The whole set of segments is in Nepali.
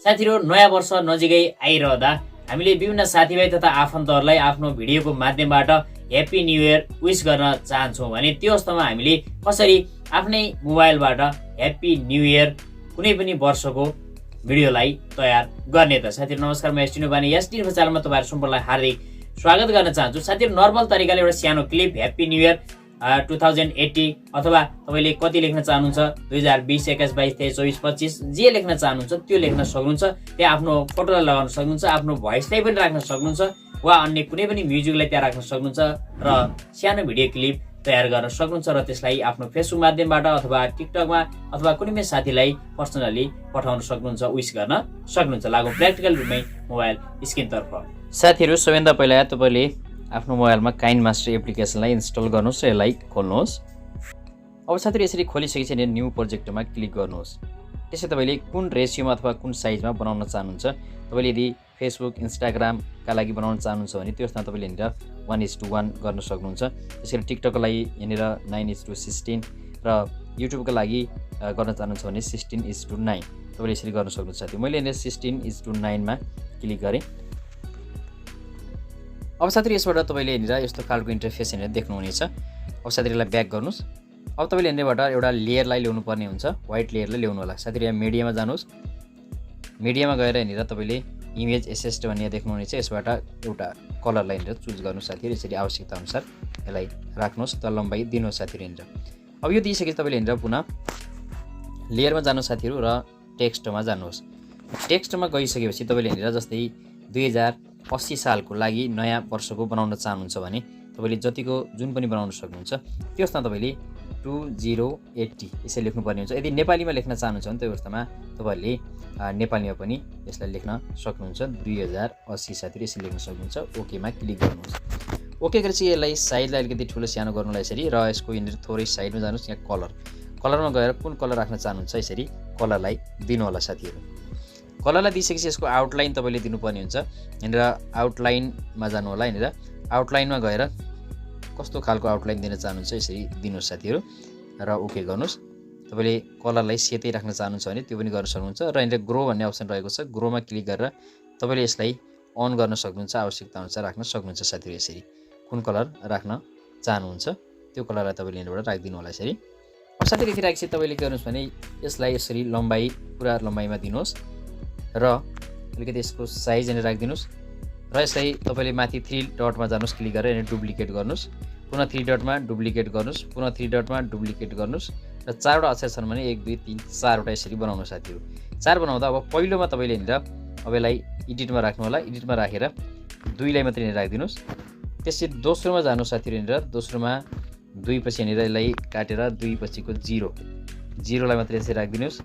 साथीहरु नयाँ वर्ष नजिकै आइरहँदा हामीले विभिन्न साथीभाइ तथा आफन्तहरूलाई आफ्नो भिडियोको माध्यमबाट ह्याप्पी न्यू इयर विश गर्न चाहन्छौँ भने त्यो अवस्थामा हामीले कसरी आफ्नै मोबाइलबाट ह्याप्पी न्यू इयर कुनै पनि वर्षको भिडियोलाई तयार गर्ने त। साथीहरु नमस्कार, म sdinfo च्यानलमा तपाईहरु सम्पूर्णलाई हार्दिक स्वागत गर्न चाहन्छु। साथीहरु नर्मल तरिकाले एउटा सानो क्लिप ह्याप्पी न्यू इयर 2080 अथवा तपाईले कति लेख्न चाहनुहुन्छ 2020 21 22 23 24 25 जे लेख्न चाहनुहुन्छ त्यो लेख्न सक्नुहुन्छ। त्यहाँ आफ्नो फोटोलाई लगाउन सक्नुहुन्छ, आफ्नो भोइसलाई पनि राख्न सक्नुहुन्छ वा अन्य कुनै पनि म्युजिकलाई त्यहाँ राख्न सक्नुहुन्छ र सानो भिडियो क्लिप तयार गर्न सक्नुहुन्छ र त्यसलाई आफ्नो फेसबुक माध्यमबाट अथवा टिकटकमा अथवा कुनै पनि साथीलाई पर्सनली पठाउन सक्नुहुन्छ, विश गर्न सक्नुहुन्छ। लागौं प्र्याक्टिकल रुपमै मोबाइल स्क्रिनतर्फ। साथीहरु सबैभन्दा पहिला तपाईले आफ्नो मोबाइलमा काइनमास्टर एप्लिकेसनलाई इन्स्टल गर्नुहोस् र यसलाई खोल्नुहोस्। अब साथीहरु यसरी खोलिसकेपछि न्यू प्रोजेक्टमा क्लिक गर्नुहोस्। त्यसै तपाईले कुन रेसियोमा अथवा कुन साइजमा बनाउन चाहनुहुन्छ, तपाईले यदि फेसबुक इन्स्टाग्रामका लागि बनाउन चाहनुहुन्छ भने त्यसमा तपाईले यहाँनिर 1:1 गर्न सक्नुहुन्छ। त्यसैले टिकटकको लागि यहाँनिर 9:16 र युट्युबको लागि गर्न चाहनुहुन्छ भने 16:9 तपाईले यसरी गर्न सक्नुहुन्छ। साथी मैले यहाँनिर 16:9 मा क्लिक गरे। अब साथीहरु यसबाट तपाईले यहाँनिर यस्तो खालको इन्टरफेस यहाँनिर देख्नुहुनेछ। अब साथीहरुलाई ब्याक गर्नुस्। अब तपाईले यहाँनिरबाट एउटा लेयरलाई ल्याउनु पर्ने हुन्छ, व्हाइट लेयरलाई ल्याउनु होला। साथीहरु यहाँ मिडियामा जानुस्। मिडियामा गएर यहाँनिर तपाईले इमेज एसेस्ट भन्ने देख्नुहुनेछ, यसबाट एउटा कलरलाई यहाँनिर चुज गर्नुस्। साथीहरु यसरी आवश्यकता अनुसार यसलाई राख्नुस्, त लम्बाइ दिनुस् साथीहरु यहाँनिर। अब यो दिइसकेपछि तपाईले यहाँनिर पुनः लेयरमा जानुस् साथीहरु र टेक्स्टमा जानुस्। टेक्स्टमा गइसकेपछि तपाईले यहाँनिर जस्तै 2080 सालको लागि नयाँ वर्षको बनाउन चाहनुहुन्छ भने तपाईले जतिको जुन पनि बनाउन सक्नुहुन्छ त्यसमा तपाईले 2080 यसरी लेख्नुपर्ने हुन्छ। यदि नेपालीमा लेख्न चाहनुहुन्छ भने त्यो अवस्थामा तपाईहरुले नेपालीमा पनि यसलाई लेख्न सक्नुहुन्छ। 2080 साथीहरु यसरी लेख्न सक्नुहुन्छ। ओके मा क्लिक गर्नुहोस्। ओके गरेपछि यसलाई साइजलाई अलिकति ठुलो सानो गर्नुलाई यसरी र यसको यहाँनिर थोरै साइडमा जानुस्। यहाँ कलरमा गएर कुन कलर राख्न चाहनुहुन्छ यसरी कलरलाई दिनु होला साथीहरु। कलरलाई दिइसकेपछि यसको आउटलाइन तपाईले दिनुपर्ने हुन्छ। यहाँनिर आउटलाइनमा जानु होला। यहाँनिर आउटलाइनमा गएर कस्तो खालको आउटलाइन दिन चाहनुहुन्छ यसरी दिनुस् साथीहरु र ओके गर्नुस्। तपाईले कलरलाई सेतै राख्न चाहनुहुन्छ भने त्यो पनि गर्न सक्नुहुन्छ र यहाँनिर ग्रो भन्ने अप्सन रहेको छ, ग्रोमा क्लिक गरेर तपाईले यसलाई अन गर्न सक्नुहुन्छ, आवश्यकता अनुसार राख्न सक्नुहुन्छ साथीहरु। यसरी कुन कलर राख्न चाहनुहुन्छ त्यो कलरलाई तपाईले यहाँबाट राखिदिनु होला यसरी। अब साथीहरु यति राखेपछि तपाईले के गर्नुस् भने यसलाई यसरी लम्बाइ पुरा लम्बाइमा दिनुहोस् र अलिकति यसको साइज यहाँनिर राखिदिनुस् र यसलाई तपाईले माथि 3 डटमा जानुस्, क्लिक गरेर यहाँनिर डुप्लिकेट गर्नुस्, पुनः 3 डटमा डुप्लिकेट गर्नुस्, पुनः 3 डटमा डुप्लिकेट गर्नुस् र 4 वटा अक्षर छन् भने 1 2 3 4 वटा यसरी बनाउनु साथीहरु। 4 बनाउँदा अब पहिलोमा तपाईले यहाँनिर अब यसलाई एडिटमा राख्नु होला। एडिटमा राखेर 2 लाई मात्रै यहाँनिर राखिदिनुस्। त्यसपछि दोस्रोमा जानु साथीहरु। यहाँनिर दोस्रोमा 2 पछि यहाँनिर यसलाई काटेर 2 पछिको 0 लाई मात्रै यसरी राखिदिनुस्।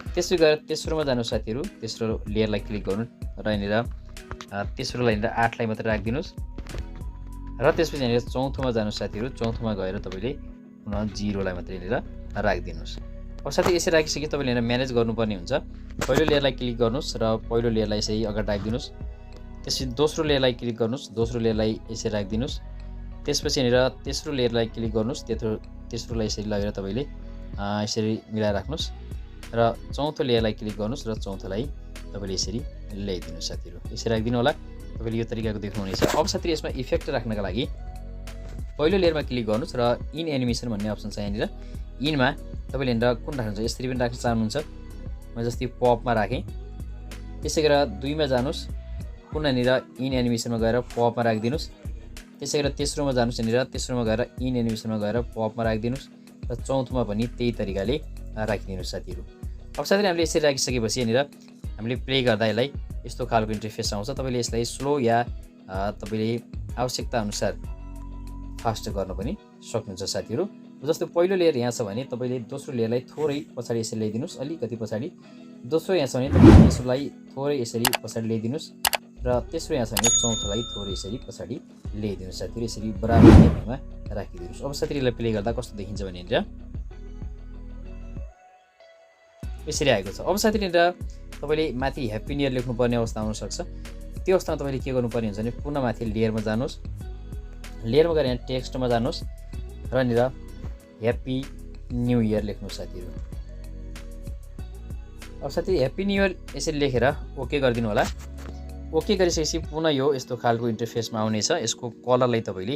त्यसै गरेर तेस्रोमा जानु साथीहरु। तेस्रो लेयरलाई क्लिक गर्नु र यहाँनिर तेस्रोलाई यहाँनिर 8 लाई मात्रै राखिदिनुस् र त्यसपछि यहाँनिर चौथोमा जानु साथीहरु। चौथोमा गएर तपाईले पुनः 0 लाई मात्रै यहाँनिर राखिदिनुस्। अब साथै यसरी राखिसके तपाईले यहाँ म्यानेज गर्नुपर्ने हुन्छ। पहिलो लेयरलाई क्लिक गर्नुस् र पहिलो लेयरलाई यसरी अगाडि राखिदिनुस्। त्यसपछि दोस्रो लेयरलाई क्लिक गर्नुस्, दोस्रो लेयरलाई यसरी राखिदिनुस्। त्यसपछि यहाँनिर तेस्रो लेयरलाई क्लिक गर्नुस्, तेस्रोलाई यसरी लगेर तपाईले यसरी मिलाएर राख्नुस् र चौथो लेयरलाई क्लिक गर्नुस् र चौथोलाई तपाईले यसरी ल्याइदिनुस् साथीहरु। यसरी राखिदिनु होला। तपाईले यो तरिकाको देख्नुहुनेछ। अब साथीहरु यसमा इफेक्ट राख्नका लागि पहिलो लेयरमा क्लिक गर्नुस् र इन एनिमेसन भन्ने अप्सन छ यहाँनिर। इनमा तपाईले यहाँनिर कुन राख्नुहुन्छ, यसरी पनि राख्न चाहनुहुन्छ। म जस्तै पपमा राखेँ। त्यसै गरेर 2 मा जानुस्, पुनः यहाँनिर इन एनिमेसनमा गएर पपमा राखिदिनुस्। त्यसै गरेर तेस्रोमा जानुस्, यहाँनिर तेस्रोमा गएर इन एनिमेसनमा गएर पपमा राखिदिनुस् र चौथोमा पनि त्यही तरिकाले राखिदिनुस् साथीहरु। अब साथीहरु हामीले यसरी राखिसकेपछि यहाँनिर हामीले प्ले गर्दा यसलाई यस्तो खालको इन्टरफेस आउँछ। तपाईले यसलाई स्लो या तपाईले आवश्यकता अनुसार फास्ट गर्न पनि सक्नुहुन्छ साथीहरु। जस्तो पहिलो लेयर यहाँ छ भने तपाईले दोस्रो लेयरलाई थोरै पछाडी यसरी ल्याइदिनुस्, अलिकति पछाडी। दोस्रो यहाँ छ भने तपाईले तेस्रोलाई थोरै यसरी पछाडी ल्याइदिनुस् र तेस्रो यहाँ छ भने चौथोलाई थोरै यसरी पछाडी ल्याइदिनुस् साथीहरु। यसरी बराबर लेभलमा राखिदिनुस्। अब साथीहरुलाई प्ले गर्दा कस्तो देखिन्छ भने यहाँनिर यसरी आएको छ। अब साथीहरु तपाईले माथि ह्याप्पी न्यू इयर लेख्नुपर्ने अवस्था आउन सक्छ। त्यो अवस्थामा तपाईले के गर्नुपर्ने हुन्छ भने पुनः माथि लेयरमा जानुस्। लेयरमा गएर यहाँ टेक्स्टमा जानुस् र यहाँनिर ह्याप्पी न्यू इयर लेख्नुस् साथीहरु। अब साथी ह्याप्पी न्यू इयर यसरी लेखेर ओके गरिदिनु होला। ओके गरिसकेपछि पुनः यो यस्तो खालको इन्टरफेसमा आउनेछ। यसको कलरलाई तपाईँले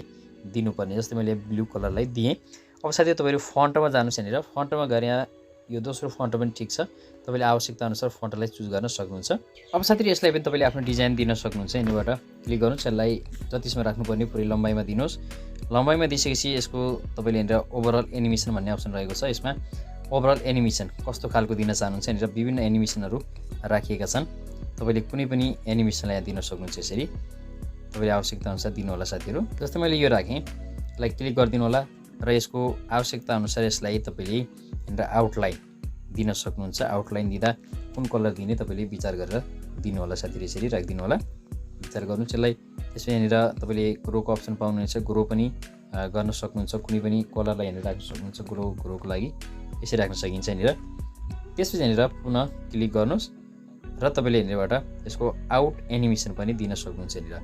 दिनुपर्ने, जस्तै मैले ब्लू कलरलाई दिएँ। अब साथी तपाईँहरू फन्टमा जानुहोस्। यहाँनिर फन्टमा गएर यहाँ यो दोस्रो फन्ट पनि ठिक छ, तपाईँले आवश्यकता अनुसार फन्टलाई चुज गर्न सक्नुहुन्छ। अब साथी यसलाई पनि तपाईँले आफ्नो डिजाइन दिन सक्नुहुन्छ। यहाँबाट क्लिक गर्नुहोस्, यसलाई जतिसम्म राख्नुपर्ने पुरै लम्बाइमा दिनुहोस्। लम्बाइमा दिइसकेपछि यसको तपाईँले यहाँनिर ओभरअल एनिमेसन भन्ने अप्सन रहेको छ। यसमा ओभरअल एनिमेसन कस्तो खालको दिन चाहनुहुन्छ, यहाँनिर विभिन्न एनिमेसनहरू राखिएका छन्। तपाईँले कुनै पनि एनिमेसनलाई यहाँ दिन सक्नुहुन्छ। यसरी तपाईँले आवश्यकता अनुसार दिनु होला साथीहरू। जस्तै मैले यो राखेँ, यसलाई क्लिक गरिदिनु होला र यसको आवश्यकता अनुसार यसलाई तपाईँले यहाँनिर आउटलाइन दिन सक्नुहुन्छ। आउटलाइन दिँदा कुन कलर दिने तपाईँले विचार गरेर दिनु होला साथीहरू। यसरी राखिदिनु होला, विचार गर्नुहोस्। यसलाई त्यसमा यहाँनिर तपाईँले ग्रोको अप्सन पाउनुहुनेछ, ग्रो पनि गर्न सक्नुहुन्छ। कुनै पनि कलरलाई यहाँनिर राख्न सक्नुहुन्छ। ग्रोको लागि यसरी राख्न सकिन्छ यहाँनिर। त्यसपछि यहाँनिर पुनः क्लिक गर्नुहोस् र तपाईँले यहाँनिरबाट यसको आउट एनिमेसन पनि दिन सक्नुहुन्छ। यहाँनिर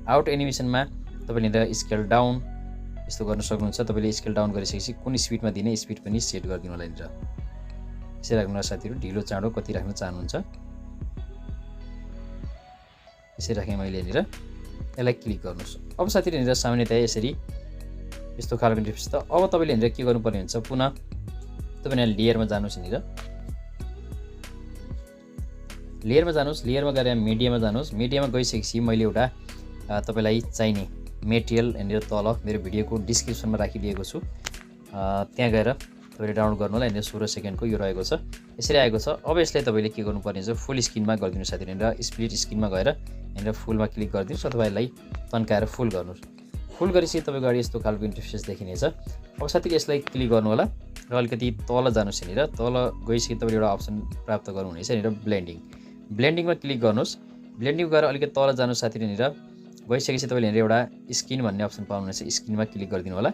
आउट एनिमेसनमा तपाईँले यहाँनिर स्केल डाउन यस्तो गर्न सक्नुहुन्छ। तपाईँले स्केल डाउन गरिसकेपछि कुन स्पिडमा दिने स्पिड पनि सेट गरिदिनु होला। यहाँनिर यसरी राख्नु होला साथीहरू। ढिलो चाँडो कति राख्न चाहनुहुन्छ यसरी राखेँ मैले यहाँनिर। यसलाई क्लिक गर्नुहोस्। अब साथीहरू यहाँनिर सामान्यतया यसरी यस्तो खालको इन्टरफेस त। अब तपाईँले यहाँनिर के गर्नुपर्ने हुन्छ, पुनः तपाईँले यहाँ लेयरमा जानुहोस्। यहाँनिर लेयरमा जानुहोस्, लेयरमा गएर मिडियामा जानुहोस्। मिडियामा गइसकेपछि मैले एउटा तपाईँलाई चाहिने मेटेरियल यहाँनिर तल मेरो भिडियोको डिस्क्रिप्सनमा राखिदिएको छु, त्यहाँ गएर तपाईँले डाउनलोड गर्नु होला। यहाँनिर 16 सेकेन्डको यो रहेको छ, यसरी आएको छ। अब यसलाई तपाईँले के गर्नुपर्ने हुन्छ, फुल स्क्रिनमा गरिदिनु साथी। यहाँनिर स्प्लिट स्क्रिनमा गएर यहाँनिर फुलमा क्लिक गरिदिनुहोस् अथवा यसलाई तन्काएर फुल गर्नुहोस्। फुल गरेपछि तपाईँको अगाडि यस्तो खालको इन्टरफेस देखिनेछ। अब साथी यसलाई क्लिक गर्नु होला र अलिकति तल जानुहोस्। यहाँनिर तल गइसकेपछि तपाईँले एउटा अप्सन प्राप्त गर्नुहुनेछ। यहाँनिर ब्लेन्डिङमा क्लिक गर्नुहोस्। ब्लेन्डिङ गरेर अलिकति तल जानुहोस् साथी। यहाँनिर गइसकेपछि तपाईँले यहाँनिर एउटा स्क्रिन भन्ने अप्सन पाउनुहुनेछ, स्क्रिनमा क्लिक गरिदिनु होला।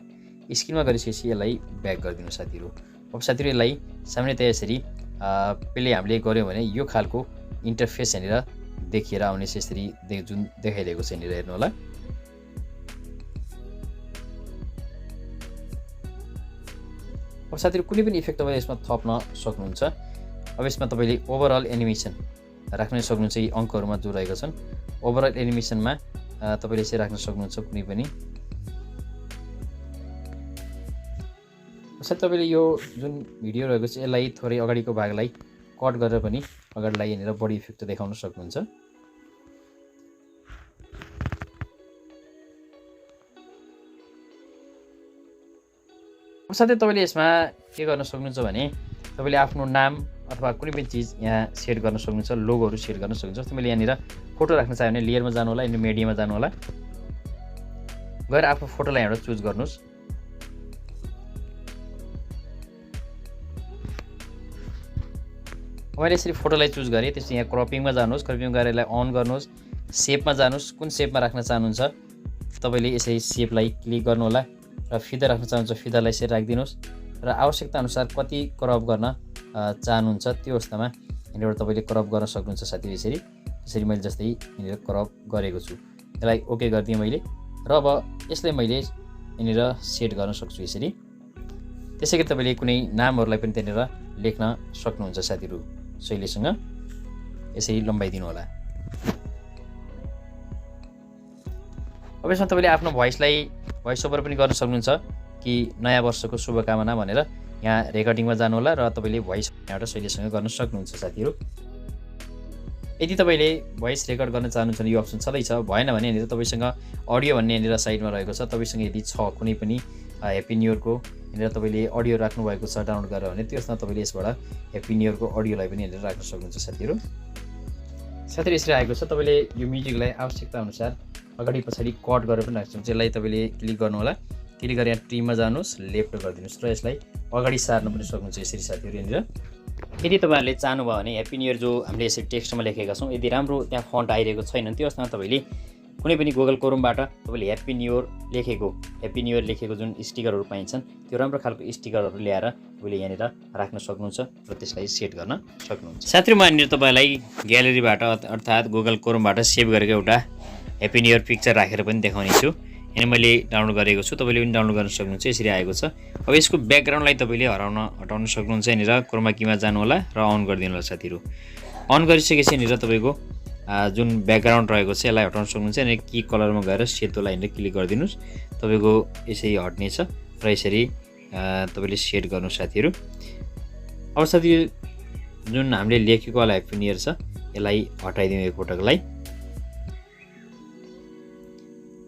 स्क्रिनमा गरिसकेपछि यसलाई ब्याक गरिदिनु साथीहरू। अब साथीहरू यसलाई सामान्यतया यसरी पहिले हामीले गऱ्यौँ भने यो खालको इन्टरफेस यहाँनिर देखिएर आउनेछ। यसरी जुन देखाइदिएको छ यहाँनिर हेर्नु होला। अब साथीहरू कुनै पनि इफेक्ट तपाईँले यसमा थप्न सक्नुहुन्छ। अब यसमा तपाईँले ओभरअल एनिमेसन राख्न सक्नुहुन्छ। यी अङ्कहरूमा जो रहेका छन् ओभरअल एनिमेसनमा तपाईँले यसरी राख्न सक्नुहुन्छ कुनै पनि। साथै तपाईँले यो जुन भिडियो रहेको छ यसलाई थोरै अगाडिको भागलाई कट गरेर पनि अगाडिलाई यहाँनिर बडी इफेक्ट देखाउन सक्नुहुन्छ। साथै तपाईँले यसमा के गर्न सक्नुहुन्छ भने तपाईँले आफ्नो नाम अथवा कुनै पनि चिज यहाँ सेट गर्न सक्नुहुन्छ, लोगोहरू सेट गर्न सक्नुहुन्छ। जस्तो मैले यहाँनिर फोटो राख्न चाह्यो भने लेयरमा जानु होला, यहाँनिर मिडियामा जानु होला, गएर आफ्नो फोटोलाई यहाँबाट चुज गर्नुहोस्। मैले यसरी फोटोलाई चुज गरेँ। त्यसपछि यहाँ क्रपिङमा जानुहोस्, क्रपिङ गरेर यसलाई अन गर्नुहोस्। सेपमा जानुहोस्, कुन सेपमा राख्न चाहनुहुन्छ तपाईँले यसरी सेपलाई क्लिक गर्नु होला र फिदर राख्न चाहनुहुन्छ फिदरलाई यसरी राखिदिनुहोस् र आवश्यकता अनुसार कति क्रप गर्न चाहनुहुन्छ त्यो अवस्थामा यहाँनिर तपाईँले क्रप गर्न सक्नुहुन्छ साथी। यसरी मैले जस्तै यहाँनिर क्रप गरेको छु, यसलाई ओके गरिदिएँ मैले र अब यसलाई मैले यहाँनिर सेट गर्न सक्छु यसरी। त्यसै गरी तपाईँले कुनै नामहरूलाई पनि त्यहाँनिर लेख्न सक्नुहुन्छ साथीहरू शैलीसँग। यसरी लम्बाइदिनु होला। अब यसमा तपाईँले आफ्नो भोइस ओभर पनि गर्न सक्नुहुन्छ कि नयाँ वर्षको शुभकामना भनेर यहाँ रेकर्डिङमा जानु होला र तपाईँले भोइस यहाँबाट शैलीसँग गर्न सक्नुहुन्छ साथीहरू। यदि तपाईँले भोइस रेकर्ड गर्न चाहनुहुन्छ भने यो अप्सन छँदैछ, भएन भने यहाँनिर तपाईँसँग अडियो भन्ने यहाँनिर साइडमा रहेको छ। तपाईँसँग यदि छ कुनै पनि ह्याप्पी न्यू इयरको यहाँनिर तपाईँले अडियो राख्नुभएको छ डाउनलोड गरेर भने त्यसमा तपाईँले यसबाट ह्याप्पी न्यू इयरको अडियोलाई पनि यहाँनिर राख्न सक्नुहुन्छ साथीहरू। साथीहरू यसरी आएको छ। तपाईँले यो म्युजिकलाई आवश्यकता अनुसार अगाडि पछाडि कट गरेर पनि राख्नुहुन्छ। यसलाई तपाईँले क्लिक गर्नु होला, क्लिक गरेर यहाँ ट्रीमा जानुहोस्, लेफ्ट गरिदिनुहोस् र यसलाई अगाडि सार्न पनि सक्नुहुन्छ यसरी साथीहरू। यहाँनिर यदि तपाईँहरूले चाहनुभयो भने ह्याप्पी न्यू इयर जो हामीले यसरी टेक्स्टमा लेखेका छौँ यदि राम्रो त्यहाँ फन्ट आइरहेको छैन त्यो अवस्थामा तपाईँले कुनै पनि गुगल क्रोमबाट तपाईँले ह्याप्पी न्यू इयर लेखेको जुन स्टिकरहरू पाइन्छन् त्यो राम्रो खालको स्टिकरहरू ल्याएर तपाईँले यहाँनिर राख्न सक्नुहुन्छ र त्यसलाई सेट गर्न सक्नुहुन्छ। साथीहरू म यहाँनिर तपाईँलाई ग्यालेरीबाट अर्थात् गुगल क्रोमबाट सेभ गरेको एउटा ह्याप्पी न्यू इयर पिक्चर राखेर पनि देखाउने छु। यहाँ मैले डाउनलोड गरेको छु, तपाईँले पनि डाउनलोड गर्न सक्नुहुन्छ। यसरी आएको छ। अब यसको ब्याकग्राउन्डलाई तपाईँले हटाउन सक्नुहुन्छ। यहाँनिर क्रोमा कीमा जानु होला र अन गरिदिनु होला साथीहरू। अन गरिसकेपछि यहाँनिर तपाईँको जुन ब्याकग्राउन्ड रहेको छ यसलाई हटाउन सक्नुहुन्छ। अनि की कलरमा गएर सेतोलाई यहाँनिर क्लिक गरिदिनुहोस्, तपाईँको यसरी हट्नेछ र यसरी तपाईँले सेट गर्नु साथीहरू। अब साथी जुन हामीले लेखेको वाला ह्याप्पी न्यू इयर छ यसलाई हटाइदिउँ एकपटकलाई।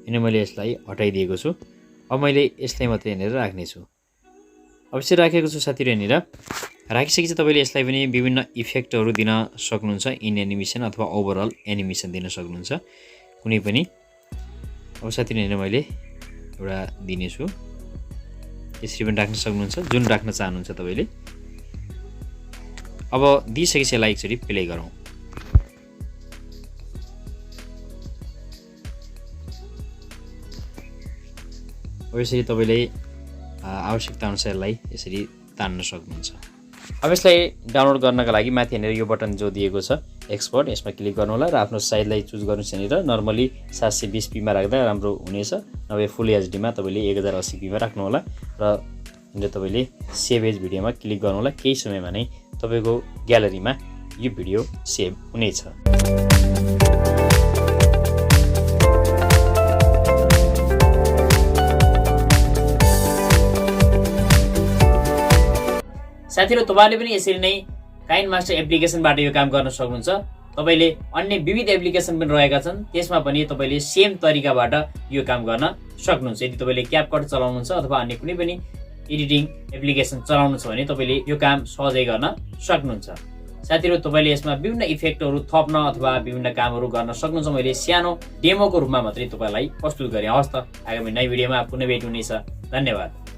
यहाँनिर मैले यसलाई हटाइदिएको छु। अब मैले यसलाई मात्रै यहाँनिर राख्नेछु। अब यसरी राखेको छु साथीहरू। यहाँनिर राखिसकेपछि तपाईँले यसलाई पनि विभिन्न इफेक्टहरू दिन सक्नुहुन्छ। इन एनिमेसन अथवा ओभरअल एनिमेसन दिन सक्नुहुन्छ कुनै पनि। अब साथीहरू यहाँनिर मैले एउटा दिनेछु। यसरी पनि राख्न सक्नुहुन्छ जुन राख्न चाहनुहुन्छ तपाईँले। अब दिइसकेपछि यसलाई एकचोटि प्ले गरौँ। अब यसरी तपाईँले आवश्यकता अनुसार यसलाई यसरी तान्न सक्नुहुन्छ। अब यसलाई डाउनलोड गर्नका लागि माथि यहाँनिर यो बटन जो दिएको छ एक्सपोर्ट, यसमा क्लिक गर्नु होला र आफ्नो साइजलाई चुज गर्नुहोस्। यहाँनिर नर्मली 720p मा राख्दा राम्रो हुनेछ, नभए फुल एचडीमा तपाईँले 1080p मा राख्नु होला र यहाँनिर तपाईँले सेभ एज भिडियोमा क्लिक गर्नु होला। केही समयमा नै तपाईँको ग्यालरीमा यो भिडियो सेभ हुनेछ। साथीहरू तपाईले पनि यसरी नै काइनमास्टर एप्लिकेसनबाट यो काम गर्न सक्नुहुन्छ। तपाईले अन्य विविध एप्लिकेसन पनि रहेका छन्, त्यसमा पनि तपाईले सेम तरिकाबाट यो काम गर्न सक्नुहुन्छ। यदि तपाईले क्यापकट चलाउनुहुन्छ अथवा अन्य कुनै पनि एडिटिङ एप्लिकेसन चलाउनुहुन्छ भने तपाईले यो काम सहजै गर्न सक्नुहुन्छ। साथीहरू तपाईले यसमा विभिन्न इफेक्टहरू थप्न अथवा विभिन्न कामहरू गर्न सक्नुहुन्छ। मैले सानो डेमोको रूपमा मात्रै तपाईलाई प्रस्तुत गरेँ। हवस् त, आगामी नयाँ भिडियोमा पुनः भेट हुनेछ। धन्यवाद।